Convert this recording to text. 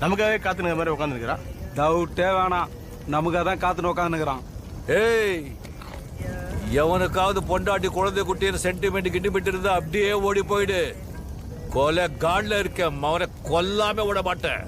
நமக்காகவே காத்துன மாதிரி உட்காந்துருக்கிறான். டவுட்டே வேணாம், நமக்காக தான் காத்துன்னு உட்காந்துக்கிறான். ஏய், எவனுக்காவது பொண்டாட்டி குழந்தை குட்டின்னு சென்டிமெண்ட் கிண்டிமெண்ட் இருந்தா அப்படியே ஓடி போயிடு. கொலை காட்ல இருக்க அவனை கொல்லாம விட மாட்டேன்.